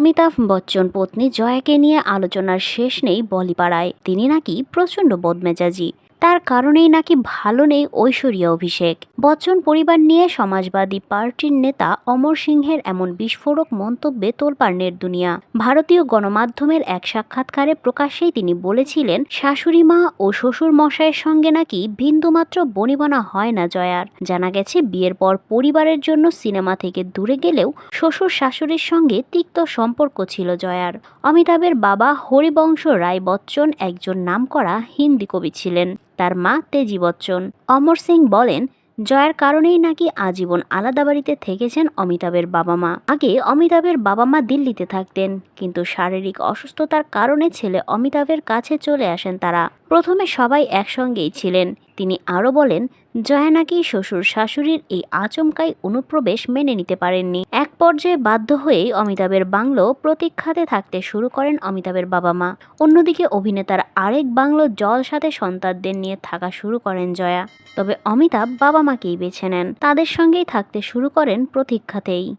অমিতাভ বচ্চন পত্নী জয়াকে নিয়ে আলোচনার শেষ নেই বলিপাড়ায়। তিনি নাকি প্রচণ্ড বদমেজাজি, তার কারণেই নাকি ভালো নেই ঐশ্বরিয়া অভিষেক। বচ্চন পরিবার নিয়ে সমাজবাদী পার্টির নেতা অমর সিংহের এমন বিস্ফোরক মন্তব্যে তোলপাড় নেট দুনিয়া। ভারতীয় গণমাধ্যমের এক সাক্ষাৎকারে প্রকাশ্যেই তিনি বলেছিলেন, শাশুড়ি মা ও শ্বশুর মশাইয়ের সঙ্গে নাকি বিন্দুমাত্র বনিবনা হয় না জয়ার। জানা গেছে, বিয়ের পর পরিবারের জন্য সিনেমা থেকে দূরে গেলেও শ্বশুর শাশুড়ির সঙ্গে তিক্ত সম্পর্ক ছিল জয়ার। অমিতাভের বাবা হরিবংশ রায় বচ্চন একজন নামকরা হিন্দি কবি ছিলেন। তার মা তেজি বচ্চন। অমর সিং বলেন, জয়ার কারণেই নাকি আজীবন আলাদা বাড়িতে থেকেছেন অমিতাভের বাবা মা। আগে অমিতাভের বাবা মা দিল্লিতে থাকতেন, কিন্তু শারীরিক অসুস্থতার কারণে ছেলে অমিতাভের কাছে চলে আসেন তারা। প্রথমে সবাই একসঙ্গেই ছিলেন। তিনি আরও বলেন, জয়া নাকি শ্বশুর শাশুড়ির এই আচমকাই অনুপ্রবেশ মেনে নিতে পারেননি। এক পর্যায়ে বাধ্য হয়েই অমিতাভের বাংলো প্রতীক্ষাতে থাকতে শুরু করেন অমিতাভের বাবা মা। অন্যদিকে অভিনেতার আরেক বাংলো জলসাতে সন্তানদের নিয়ে থাকা শুরু করেন জয়া। তবে অমিতাভ বাবা মাকেই বেছে নেন, তাদের সঙ্গেই থাকতে শুরু করেন প্রতীক্ষাতেই।